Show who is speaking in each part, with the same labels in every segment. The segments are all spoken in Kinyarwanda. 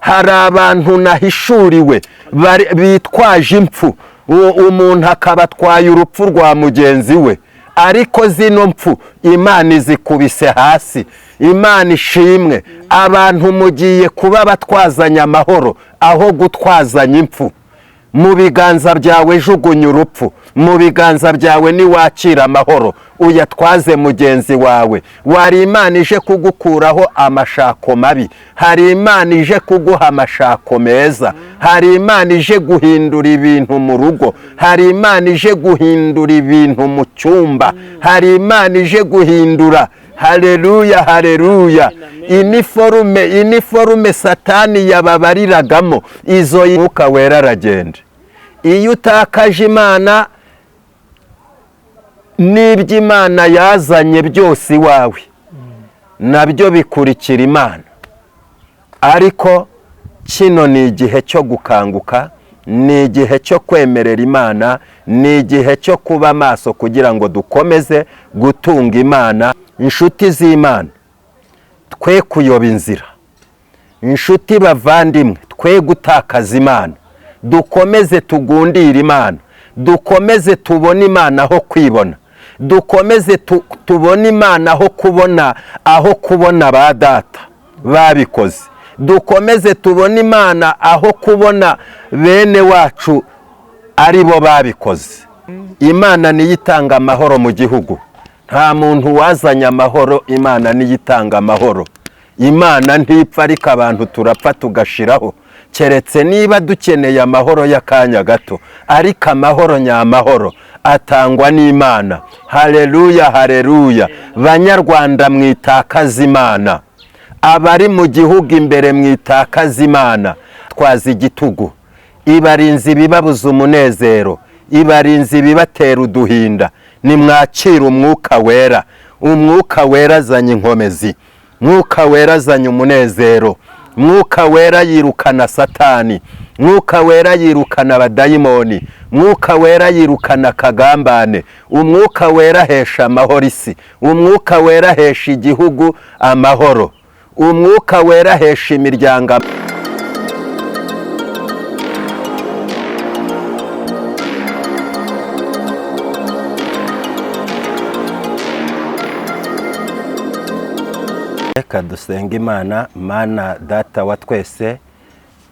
Speaker 1: hari abantu nahishuriwe bitwaje impfu, umuntu akaba atwaye urupfu rwa mugenzi we, ariko zino mpfu Imana izikubise hasi. Imana ishimwe, abantu mugiye kuba batwazanya amahoro aho gutwazanya impfu. Mu biganza byawe jugunya urupfu, mu biganza byawe niwakira amahoro uyatwaze mugenzi wawe. Wari Imana ije kugukuraho amashako mabi, hari Imana ije kuguha amashako meza, hari Imana ije guhindura ibintu mu rugo, hari Imana ije guhindura ibintu mu cyumba, hari Imana ije guhindura. Haleluya, haleluya. Iniforume Satani yababariragamo izo Mwuka Wera aragenda. Iyo utakaje Imana n'ibyo Imana yazanye byose iwawe nabyo bikurikira Imana. Ariko kino ni igihe cyo gukanguka, ni igihe cyo kwemerera Imana, ni igihe cyo kuba maso kugira ngo dukomeze gutunga Imana. Inshuti z'Imana, twe kuyoba inzira. Inshuti bavandimwe, twe gutakaza Imana. Dukomeze tugundire Imana, dukomeze tubone Imana aho kwibona, dukomeze tubone Imana aho kubona ba data babikoze, dukomeze tubone Imana aho kubona bene wacu ari bo babikoze. Imana niyo itanga amahoro mu gihugu, nta muntu wazanye amahoro. Imana niyo itanga amahoro. Imana ntipfa, ariko abantu turapfa tugashiraho, keretse niba dukeneye amahoro y'akanya gato, ariko amahoro nyamahoro atangwa n'Imana. Haleluya, haleluya. Banyarwanda, mwitakaza Imana. Abari mu gihugu imbere, mwitakaza Imana. Twaza igitugu, ibarinzi bibabuza umunezero, ibarinzi bibatera uduhinda. Nimwakira Umwuka Wera. Umwuka Wera azanye inkomezi, Mwuka Wera azanye umunezero, Mwuka Wera yirukana Satani, Mwuka Wera yirukana abadayimoni, Mwuka Wera yirukana akagambane. Umwuka Wera hesha amahoro isi, Umwuka Wera hesha igihugu amahoro, Umwuka Wera hesha imiryango. Reka dusenga Imana. Mana data wa twese,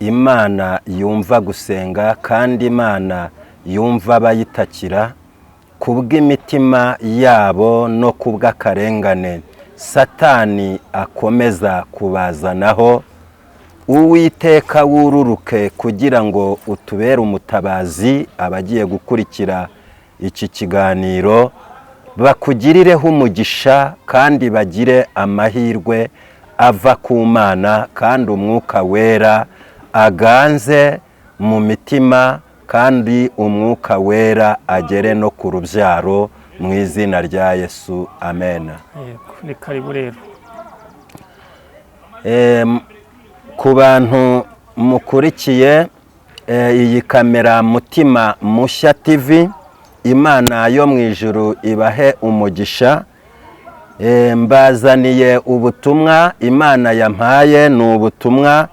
Speaker 1: Imana yumva gusenga kandi Imana yumva abayitakira kubw'imitima yabo no kubw'akarengane Satani akomeza kubazanaho. Uwiteka wururuke kugira ngo utubere umutabazi. Abagiye gukurikira iki kiganiro bakugirireho umugisha kandi bagire amahirwe ava ku Mana, kandi Umwuka Wera aganze mu mitima, kandi Umwuka Wera agere no ku rubyaro, mu izina rya Yesu, amen.
Speaker 2: Ni karibu rero.
Speaker 1: Ku bantu mukurikiye iyi kamera Mutima Mushya TV, Imana yo mu ijuru ibahe umugisha. Mbazaniye ubutumwa Imana yampaye, ni ubutumwa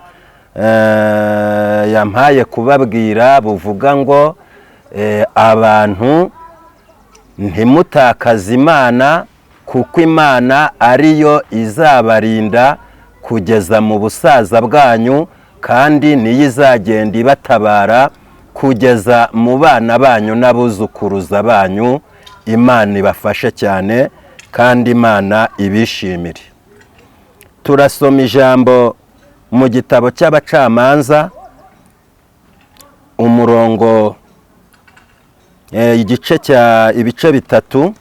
Speaker 1: yampaye kubabwira, buvuga ngo abantu ntimutakaze Imana, kuko Imana ariyo izabarinda kugeza mu busaza bwanyu, kandi niyo izagenda ibatabara kugeza mu bana banyu n'abuzukuruza banyu. Imana ibafashe cyane kandi Imana ibishimire. Turasoma ijambo mu gitabo cy'Abacamanza, umurongo ibice bitatu,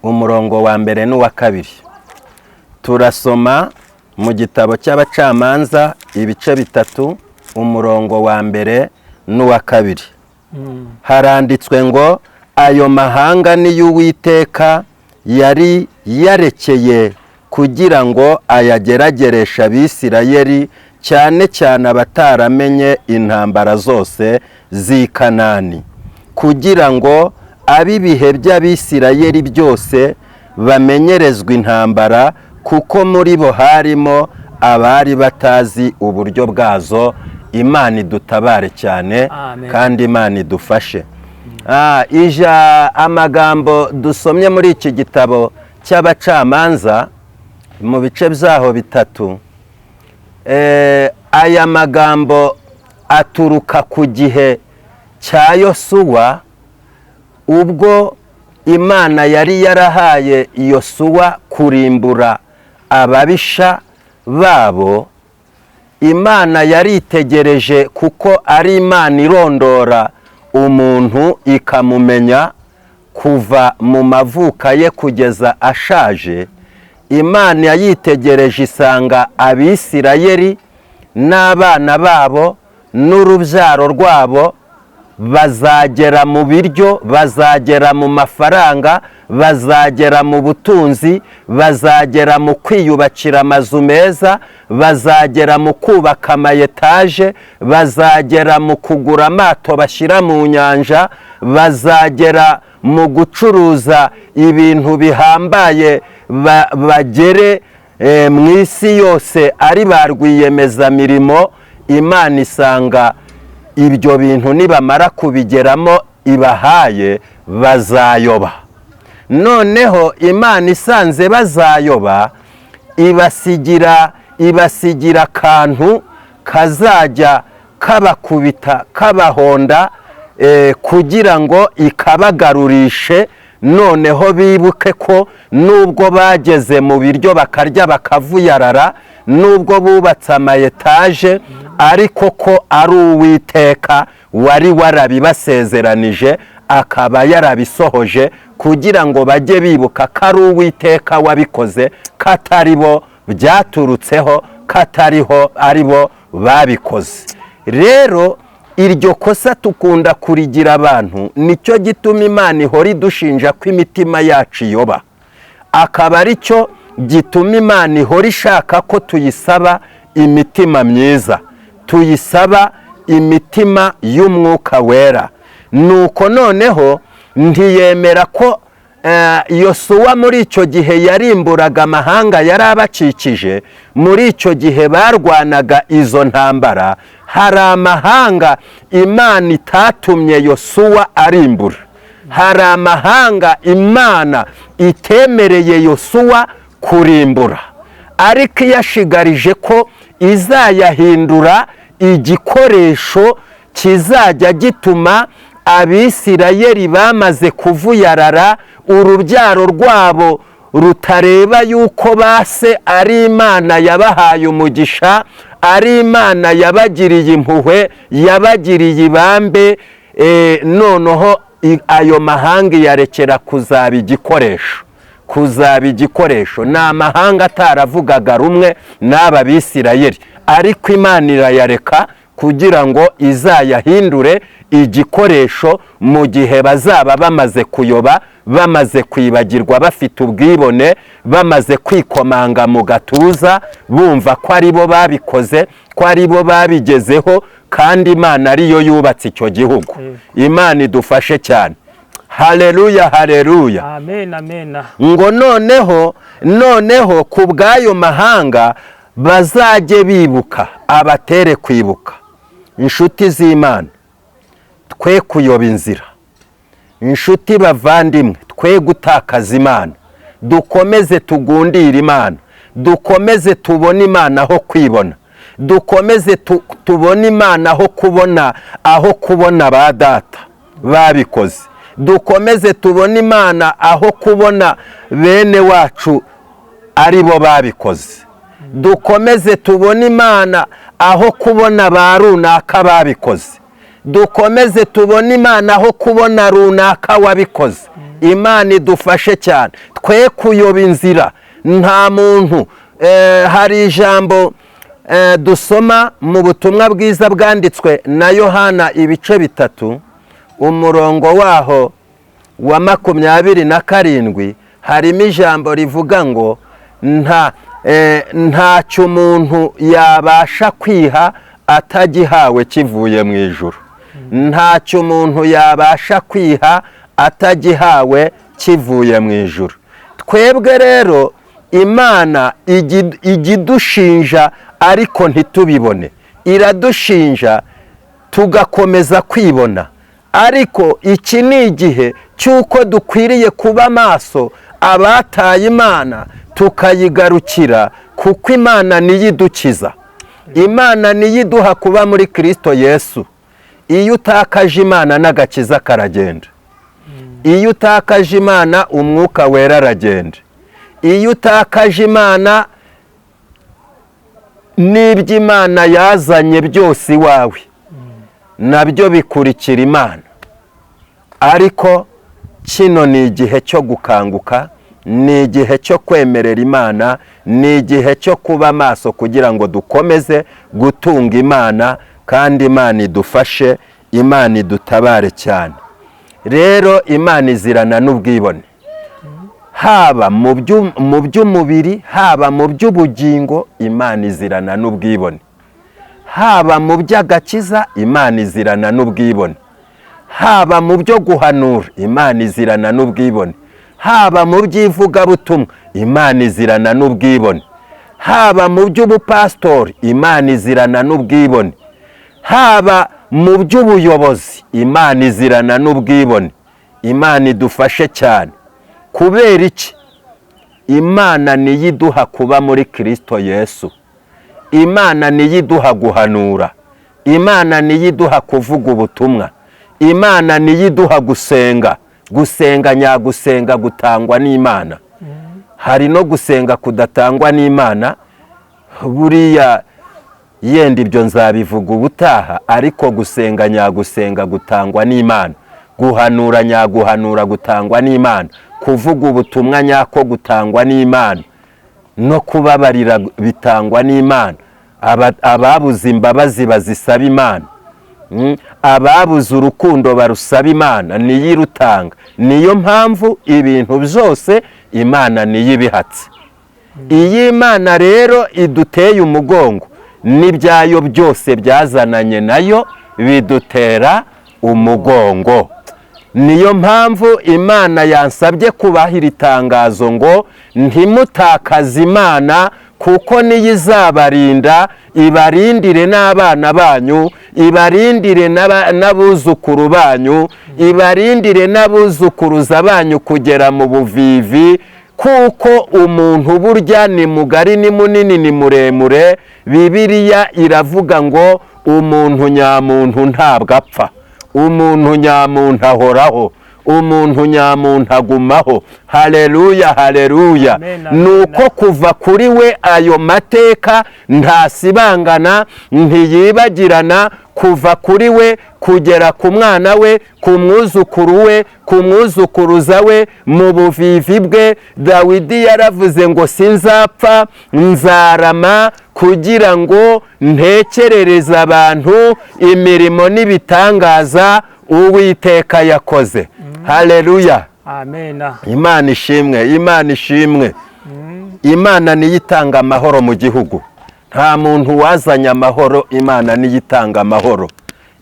Speaker 1: umurongo wa mbere n'uwa kabiri. Turasoma mu gitabo cy'Abacamanza ibice bitatu, umurongo wa mbere n'uwa kabiri. Haranditswe ngo, ayo mahanga niyo Uwiteka yari yarekeye kugira ngo ayagerageresha Abisirayeli, cyane cyane abataramenye intambara zose z'i Kanani, kugira ngo ab'ibihe by'Abisirayeli byose bamenyerezwa intambara, kuko muri bo harimo abari batazi uburyo bwazo. Imana idutabare cyane kandi Imana idufashe. Amagambo dusomye muri iki gitabo cy'abacamanza mu bice byaho bitatu, aya magambo aturuka ku gihe cya Yosuwa, ubwo Imana yari yarahaye Yosuwa kurimbura ababisha babo. Imana yaritegereje kuko ari Imana irondora umuntu ikamumenya kuva mu mavuka ye kugeza ashaje. Imana yayitegereje isanga Abisirayeli n'abana babo n'urubyaro rwabo bazagera mu biryo, bazagera mu mafaranga, bazagera mu butunzi, bazagera mu kwiyubakira amazu meza, bazagera mu kubaka amayetaje, bazagera mu kugura amato bashyira mu nyanja, bazagera mu gucuruza ibintu bihambaye, bagere mu isi yose ari ba rwiyemezamirimo. Imana isanga ibyo bintu nibamara kubigeramo ibahaye bazayoba. Noneho Imana isanze bazayoba, ibasigira akantu kazajya kabakubita kabahonda, kugira ngo ikabagarurishe. Noneho bibuke ko nubwo bageze mu biryo bakarya bakavuyarara, nubwo bubatse amayetaje, ariko ko ari Uwiteka wari warabibasezeranije akaba yarabisohoje, kugira ngo bajye bibuka ko ari Uwiteka wabikoze, katari bo byaturutseho, katariho ari bo babikoze. Rero iryo kosa tukunda kurigira abantu, nicyo gituma Imana ihora idushinja ko imitima yacu iyoba, akaba ari cyo gituma Imana ihora ishaka ko tuyisaba imitima myiza, tuyisaba imitima y'Umwuka Wera. Nuko noneho ntiyemera ko Yosuwa muri icyo gihe yarimburaga amahanga yari abakikije. Muri icyo gihe barwanaga izo ntambara, hari amahanga Imana itatumye Yosuwa arimbura, hari amahanga Imana itemereye Yosuwa kurimbura, ariko yashigarije ko izayahindura igikoresho kizajya gituma Abisirayeli bamaze kuvuyarara, urubyaro rwabo rutareba yuko base ari Imana yabahaye umugisha, ari Imana yabagiriye impuhwe, yabagiriye ibambe. Noneho ayo mahanga yarekera kuzaba igikoresho. Ni amahanga ataravugaga rumwe n'aba Bisirayeli, ariko Imana irayareka kugira ngo izayahindure igikoresho mu gihe bazaba bamaze kuyoba, bamaze kwibagirwa, bafite ubwibone, bamaze kwikomanga mu gatuza, bumva ko ari bo babikoze, ko ari bo babigezeho, kandi Imana ariyo yubatse icyo gihugu. Imana idufashe cyane. Haleluya, haleluya.
Speaker 2: Amen, amen.
Speaker 1: Ngo noneho ku bw'ayo mahanga bazajye bibuka, abatere kwibuka. Inshuti z'Imana, twe kuyoba inzira. Inshuti bavandimwe, twe gutakaza Imana. Dukomeze tugundire Imana, dukomeze tubone Imana aho kwibona, dukomeze tubone Imana aho kubona ba data babikoze, dukomeze tubone Imana aho kubona bene wacu ari bo babikoze, dukomeze tubone Imana aho kubona ba runaka babikoze, dukomeze tubone Imana aho kubona runaka wabikoze. Imana idufashe cyane, twe kuyoba inzira. Nta muntu, hari ijambo dusoma mu butumwa bwiza bwanditswe na Yohana ibice 3, umurongo waho wa 27, harimo ijambo rivuga ngo ntacyo umuntu yabasha kwiha atagihawe kivuye mu ijuru. Ntacyo umuntu yabasha kwiha atagihawe kivuye mu ijuru. Twebwe rero imana ijya idushinja ariko ntitubibone, iradushinja tugakomeza kwibona. Ariko iki ni igihe cy'uko dukwiriye kuba maso, abataye imana tukayigarukira, kuko imana niyo idukiza, imana niyo iduha kuba muri Kristo Yesu. Iyo utakaje imana n'agakiza karagenda, iyo utakaje imana umwuka wera aragenda, iyo utakaje imana n'iby'imana yazanye byose iwawe nabyo bikurikira imana. Ariko kino ni igihe cyo gukanguka, ni igihe cyo kwemerera imana, ni igihe cyo kuba maso kugira ngo dukomeze gutunga imana, kandi imana idufashe, imana idutabare cyane. Rero imana izirana n'ubwibone, haba mu by'umubiri, haba mu by'ubugingo, imana izirana n'ubwibone, haba mu by'agakiza, imana izirana n'ubwibone, haba mu byo guhanura, imana izirana n'ubwibone, haba mu by'ivugabutumwa, imana izirana n'ubwibone, haba mu by'ubupasitori, imana izirana n'ubwibone, haba mu by'ubuyobozi, imana izirana n'ubwibone. Imana idufashe cyane. Kubera iki? Imana niyo iduha kuba muri Kristo Yesu, imana niyo iduha guhanura, imana niyo iduha kuvuga ubutumwa, imana niyo iduha gusenga. Gusenga nyagusenga gutangwa n'imana. Hari no gusenga kudatangwa n'imana, buriya yenda ibyo nzabivuga ubutaha, ariko gusenga nyagusenga gutangwa n'imana, guhanura nyaguhanura gutangwa n'imana, kuvuga ubutumwa nyako gutangwa n'imana, no kubabarira bitangwa n'imana. Ababuze imbabazi bazisaba imana, ababuze urukundo barusaba imana, niyo irutanga. Niyo mpamvu ibintu byose imana niyo ibihatse. Iyi imana rero iduteye umugongo, n'ibyayo byose byazananye nayo bidutera umugongo. Niyo mpamvu imana yansabye kubaha iri tangazo ngo ntimutakaze imana, kuko niyo izabarinda, ibarindire n'abana banyu, ibarindire n'abuzukuru banyu, ibarindire n'abuzukuruza banyu kugera mu buvivi. Kuko umuntu burya ni mugari, ni munini, ni muremure. Bibiliya iravuga ngo umuntu nyamuntu ntabwo apfa, umuntu nyamuntu ahoraho, umuntu nyamuntu agumaho. Haleluya, haleluya. Nuko kuva kuri we ayo mateka ntasibangana, ntiyibagirana. Kuva kuri we kugera ku mwana we, ku mwuzukuru we, ku mwuzukuruza we, mu buvivi bwe. Dawidi yaravuze ngo sinzapfa, nzarama, kugira ngo ntekerereze abantu imirimo n'ibitangaza Uwiteka yakoze. Haleluya, amena. Imana ishimwe, imana ishimwe. Imana niyo itanga amahoro mu gihugu. Nta muntu wazanye amahoro, imana niyo itanga amahoro.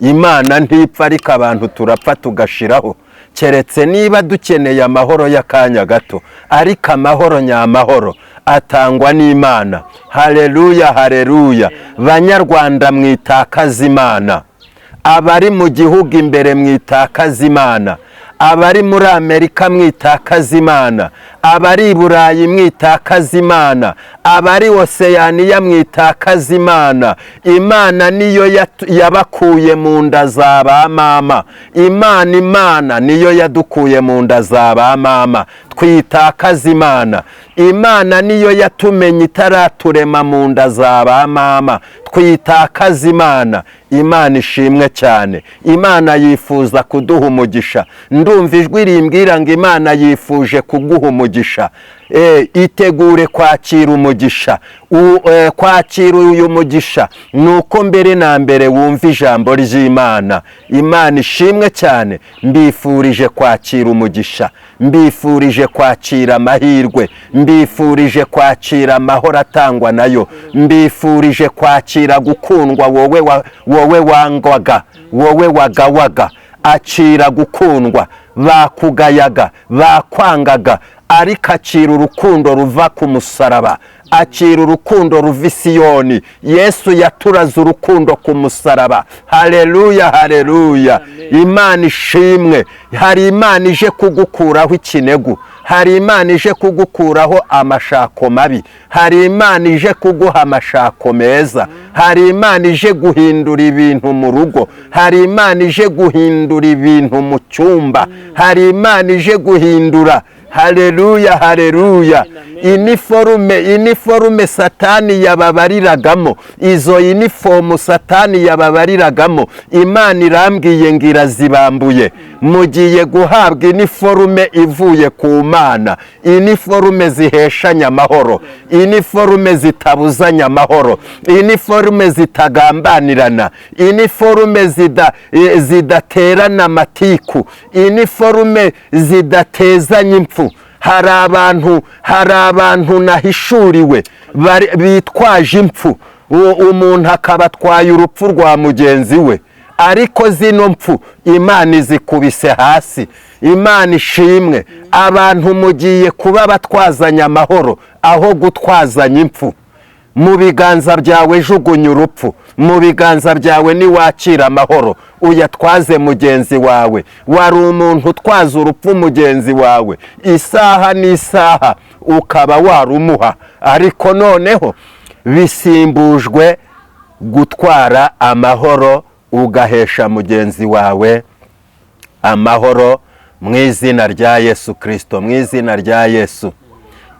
Speaker 1: Imana ntipfa, ariko abantu turapfa tugashiraho, keretse niba dukeneye amahoro y'akanya gato. Ariko amahoro nyamahoro atangwa n'Imana. Haleluya, haleluya. Banyarwanda mwitakaza Imana, abari mu gihugu imbere mwitakaza Imana, abari muri Amerika mwitakaza Imana, abari i Burayi mwitakaza Imana, abari Oceania mwitakaza Imana. Imana niyo yabakuye mu nda za ba mama. Imana niyo yadukuye mu nda za ba mama. Twitakaza Imana. Imana niyo yatumenye itaraturema mu nda za ba mama. Twitakaza Imana. Imana ishimwe cyane. Imana yifuza kuduha umugisha. Ndumva ijwi rimbwira ngo Imana yifuje kuguha umugisha. Itegure kwakira umugisha. Kwakira uyu mugisha nuko mbere na mbere wumva ijambo ry'Imana. Imana ishimwe cyane. Mbifurije kwakira umugisha, mbifurije kwakira amahirwe, mbifurije kwakira amahoro atangwa nayo, mbifurije kwakira gukundwa. Wowe wangwaga, wowe wagawaga, akira gukundwa. Bakugayaga, bakwangaga, ariko acira urukundo ruva ku musaraba, acira urukundo ruva i Siyoni. Yesu yaturaze urukundo ku musaraba. Haleluya, haleluya. Imana ishimwe. Hari Imana ije kugukuraho ikinegu, hari Imana ije kugukuraho amashako mabi, hari Imana ije kuguha amashako meza, hari Imana ije guhindura ibintu mu rugo, hari Imana ije guhindura ibintu mu cyumba, hari Imana ije guhindura. Haleluya, haleluya. Iniforume Satani yababariragamo, izo inifomu Satani yababariragamo, Imana irambwiye ngo irazibambuye. Mugiye guhabwa iniforume ivuye ku Mana, iniforume ziheshanya amahoro, iniforume zitabuzanya amahoro, iniforume zitagambanirana, iniforume zidaterana amatiku, iniforume zidatezanya impfu. Hari abantu nahishuriwe bitwaje impfu, umuntu akaba atwaye urupfu rwa mugenzi we, ariko zino mpfu Imana izikubise hasi. Imana ishimwe. Abantu mugiye kuba batwazanya amahoro aho gutwazanya impfu. Mu biganza byawe jugunya urupfu, mu biganza byawe niwakira amahoro uyatwaze mugenzi wawe. Wari umuntu utwaza urupfu mugenzi wawe, isaha n'isaha ukaba warumuha, ariko noneho bisimbujwe gutwara amahoro, ugahesha mugenzi wawe amahoro mu izina rya Yesu Kristo, mu izina rya Yesu.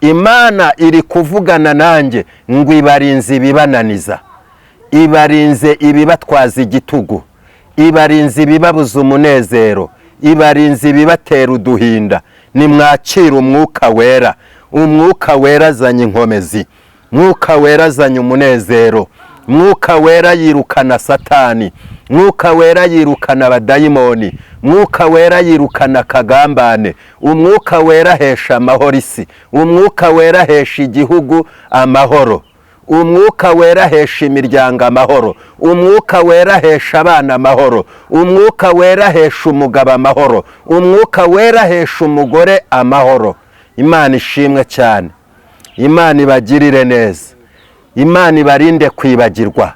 Speaker 1: Imana iri kuvugana nanjye ngo ibarinze ibibananiza, ibarinze ibibatwaza igitugu, ibarinze ibibabuza umunezero, ibarinze ibibatera uduhinda. Nimwakira umwuka wera. Umwuka wera azanye inkomezi, mwuka wera azanye umunezero, mwuka wera yirukana Satani, mwuka wera yirukana abadayimoni, mwuka wera yirukana akagambane, umwuka wera hesha amahoro isi, umwuka wera hesha igihugu amahoro, umwuka wera hesha imiryango amahoro, umwuka wera hesha abana amahoro, umwuka wera hesha umugabo amahoro, umwuka wera hesha umugore amahoro. Imana ishimwe cyane. Imana ibagirire neza. Imana ibarinde kwibagirwa.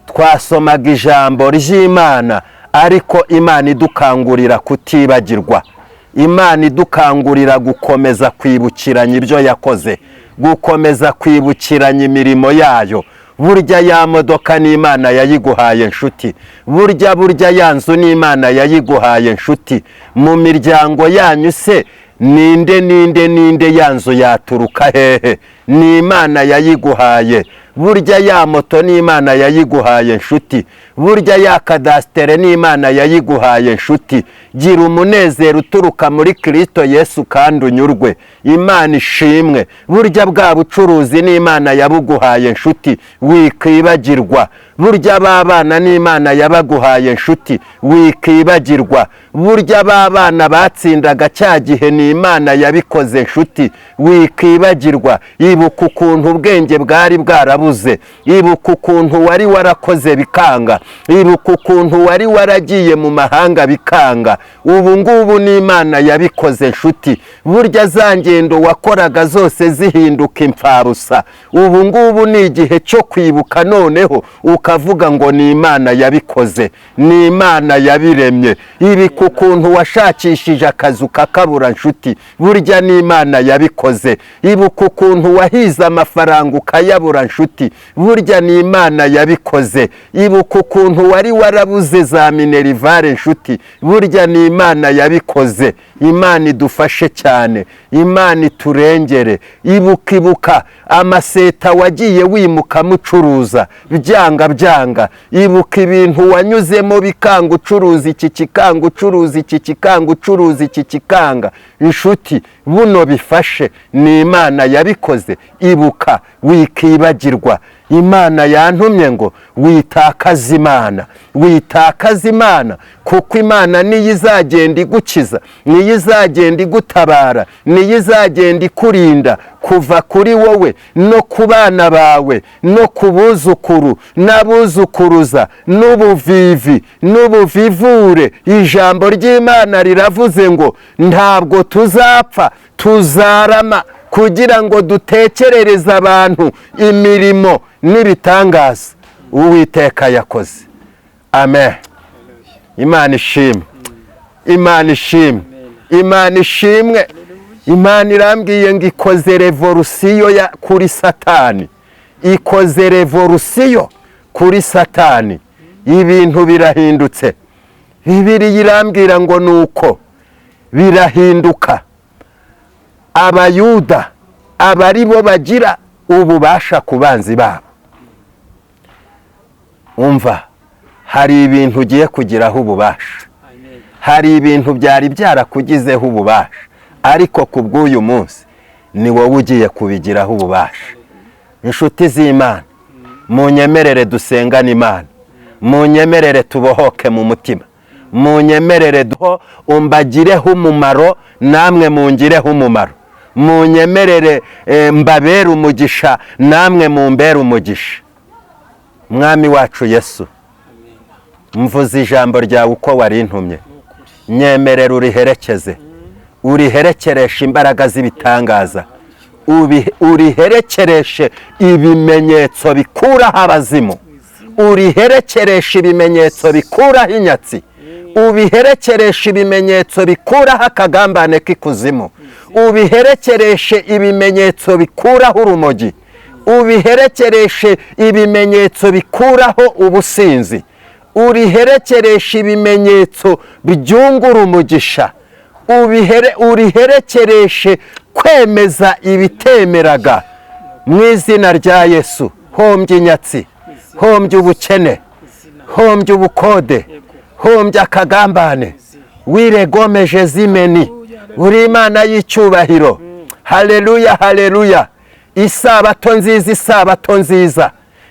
Speaker 1: Twasomaga ijambo ry'Imana, ariko Imana idukangurira kutibagirwa. Imana idukangurira gukomeza kwibukiranya ibyo yakoze, gukomeza kwibukiranya imirimo yayo. Burya ya modoka n'Imana yayiguhaye nshuti, burya ya nzu n'Imana yayiguhaye nshuti. Mu miryango yanyu se ninde ya nzu yaturuka hehe? Ni Imana yayiguhaye. Burya ya moto n'Imana yayiguhaye nshuti, burya ya kadasitere n'Imana yayiguhaye nshuti. Gira umunezero uturuka muri Kristo Yesu kandi unyurwe. Imana ishimwe. Burya bwa bucuruzi n'Imana yabuguhaye nshuti, wikibagirwa. Burya babana n'Imana yabaguhaye nshuti, wikibagirwa. Burya babana batsindaga cya gihe n'Imana yabikoze nshuti, wikibagirwa. Ibuka ukuntu ubwenge bwari bwarabuze, ibuka ukuntu wari warakoze bikanga, ibuka ukuntu wari waragiye mu mahanga bikanga. Ubu ngubu n'Imana yabikoze nshuti. Burya za ngendo wakoraga zose zihinduka impfabusa. Ubu ngubu ni igihe cyo kwibuka noneho ukavuga ngo ni Imana yabikoze, ni Imana yabiremye. Ibuka ukuntu washakishije akazi ukakabura nshuti, burya ni Imana yabikoze. Ibuka ukuntu wahize amafaranga ukayabura nshuti, burya ni Imana yabikoze. Ibuka ukuntu wari warabuze za minerivare nshuti, burya ni Imana yabikoze. Imana idufashe cyane, Imana iturengere. Ibuka amaseta wagiye wimuka mucuruza byanga. Ibuka ibintu wanyuzemo bikanga, ucuruza iki kikanga, ucuruza iki kikanga, ucuruza iki kikanga inshuti. Buno bifashe, ni Imana yabikoze. Ibuka, wikibagirwa. imana yantumye ngo witakaze imana, witakaze imana, kuko imana niyo izagenda igukiza, niyo izagenda igutabara, niyo izagenda ikurinda kuva kuri wowe no ku bana bawe no ku buzukuru n'abuzukuruza n'ubuvivi n'ubuvivure. Ijambo ry'Imana riravuze ngo ntabwo tuzapfa, tuzarama, kugira ngo dutekerereze abantu imirimo n'ibitangaza Uwiteka yakoze. Amen. Imana ishimwe, Imana ishimwe, Imana ishimwe. Imana irambwiye ngo ikoze revolusiyo kuri Satani, ikoze revolusiyo kuri Satani. Ibintu birahindutse. Bibiliya irambwira ngo nuko birahinduka. Abayuda abari bo bagira ububasha ku banzi babo. Umva, hari ibintu ugiye kugiraho ububasha, hari ibintu byari byarakugizeho ububasha, ariko ku bw'uyu munsi ni wowe ugiye kubigiraho ububasha. Inshuti z'Imana, munyemerere dusengane Imana, munyemerere tubohoke mu mutima, munyemerere umbagireho umumaro, namwe mungireho umumaro. Munyemerere mbabere umugisha, namwe mumbere umugisha. Mwami wacu Yesu, mvuze ijambo ryawe uko warintumye, nyemerera uriherekeze, uriherekereshe imbaraga z'ibitangaza, uriherekereshe ibimenyetso bikuraho abazimu, uriherekereshe ibimenyetso bikuraho inyatsi, ubiherekereshe ibimenyetso bikuraho akagambane k'ikuzimu, ubiherekereshe ibimenyetso bikuraho urumogi, ubiherekereshe ibimenyetso bikuraho ubusinzi, uriherekereshe ibimenyetso byungura umugisha, uriherekereshe kwemeza ibitemeraga. Mu izina rya Yesu, hombye inyatsi, hombye ubukene, hombye ubukode, hombye akagambane, wiregomeje zimeni. Uri Imana y'icyubahiro. Haleluya, haleluya. Isabato nziza, isabato nziza,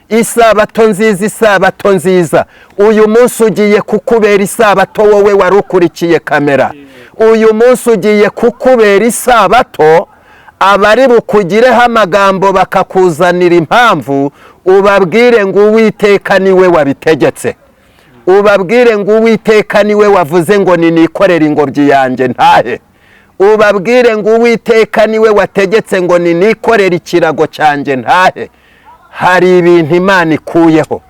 Speaker 1: isabato nziza, isabato nziza. Uyu munsi ugiye kukubera isabato, wowe warukurikiye kamera. Uyu munsi ugiye kukubera isabato, abari bukugireho amagambo bakakuzanira impamvu, ubabwire ngo Uwiteka niwe wabitegetse, ubabwire ngo Uwiteka niwe wavuze ngo ninikorere ingobyi yanjye ntahe, ubabwire ngo Uwiteka niwe wategetse ngo ninikorere ikirago cyanjye ntahe. Hari ibintu Imana ikuyeho,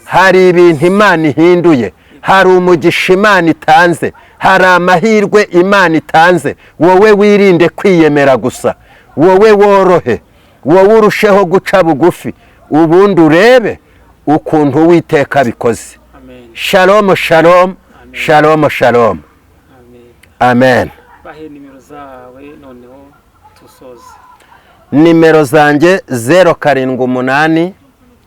Speaker 1: hari ibintu Imana ihinduye, hari umugisha Imana itanze, hari amahirwe Imana itanze. Wowe wirinde kwiyemera gusa, wowe worohe, wowe urusheho guca bugufi, ubundi urebe ukuntu Uwiteka bikoze. Shalom, shalom, shalom, shalom. Amen.
Speaker 2: Bahe nimero zawe noneho tusoze.
Speaker 1: Nimero zanjye 078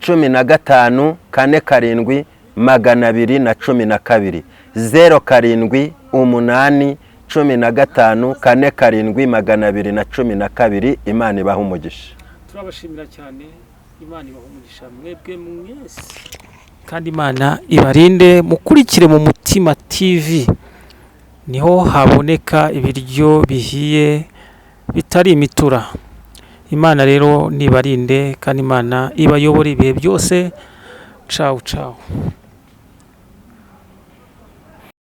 Speaker 1: 15 47 212, 078 15 47 212. Imana ibaha umugisha.
Speaker 2: Turabashimira cyane. Imana ibaha umugisha mwebwe mwese, kandi Imana ibarinde. Mukurikire mu Mutima TV, niho haboneka ibiryo bihiye bitari imitura. Imana rero nibarinde, kandi Imana ibayobora ibihe byose. Ciao ciao.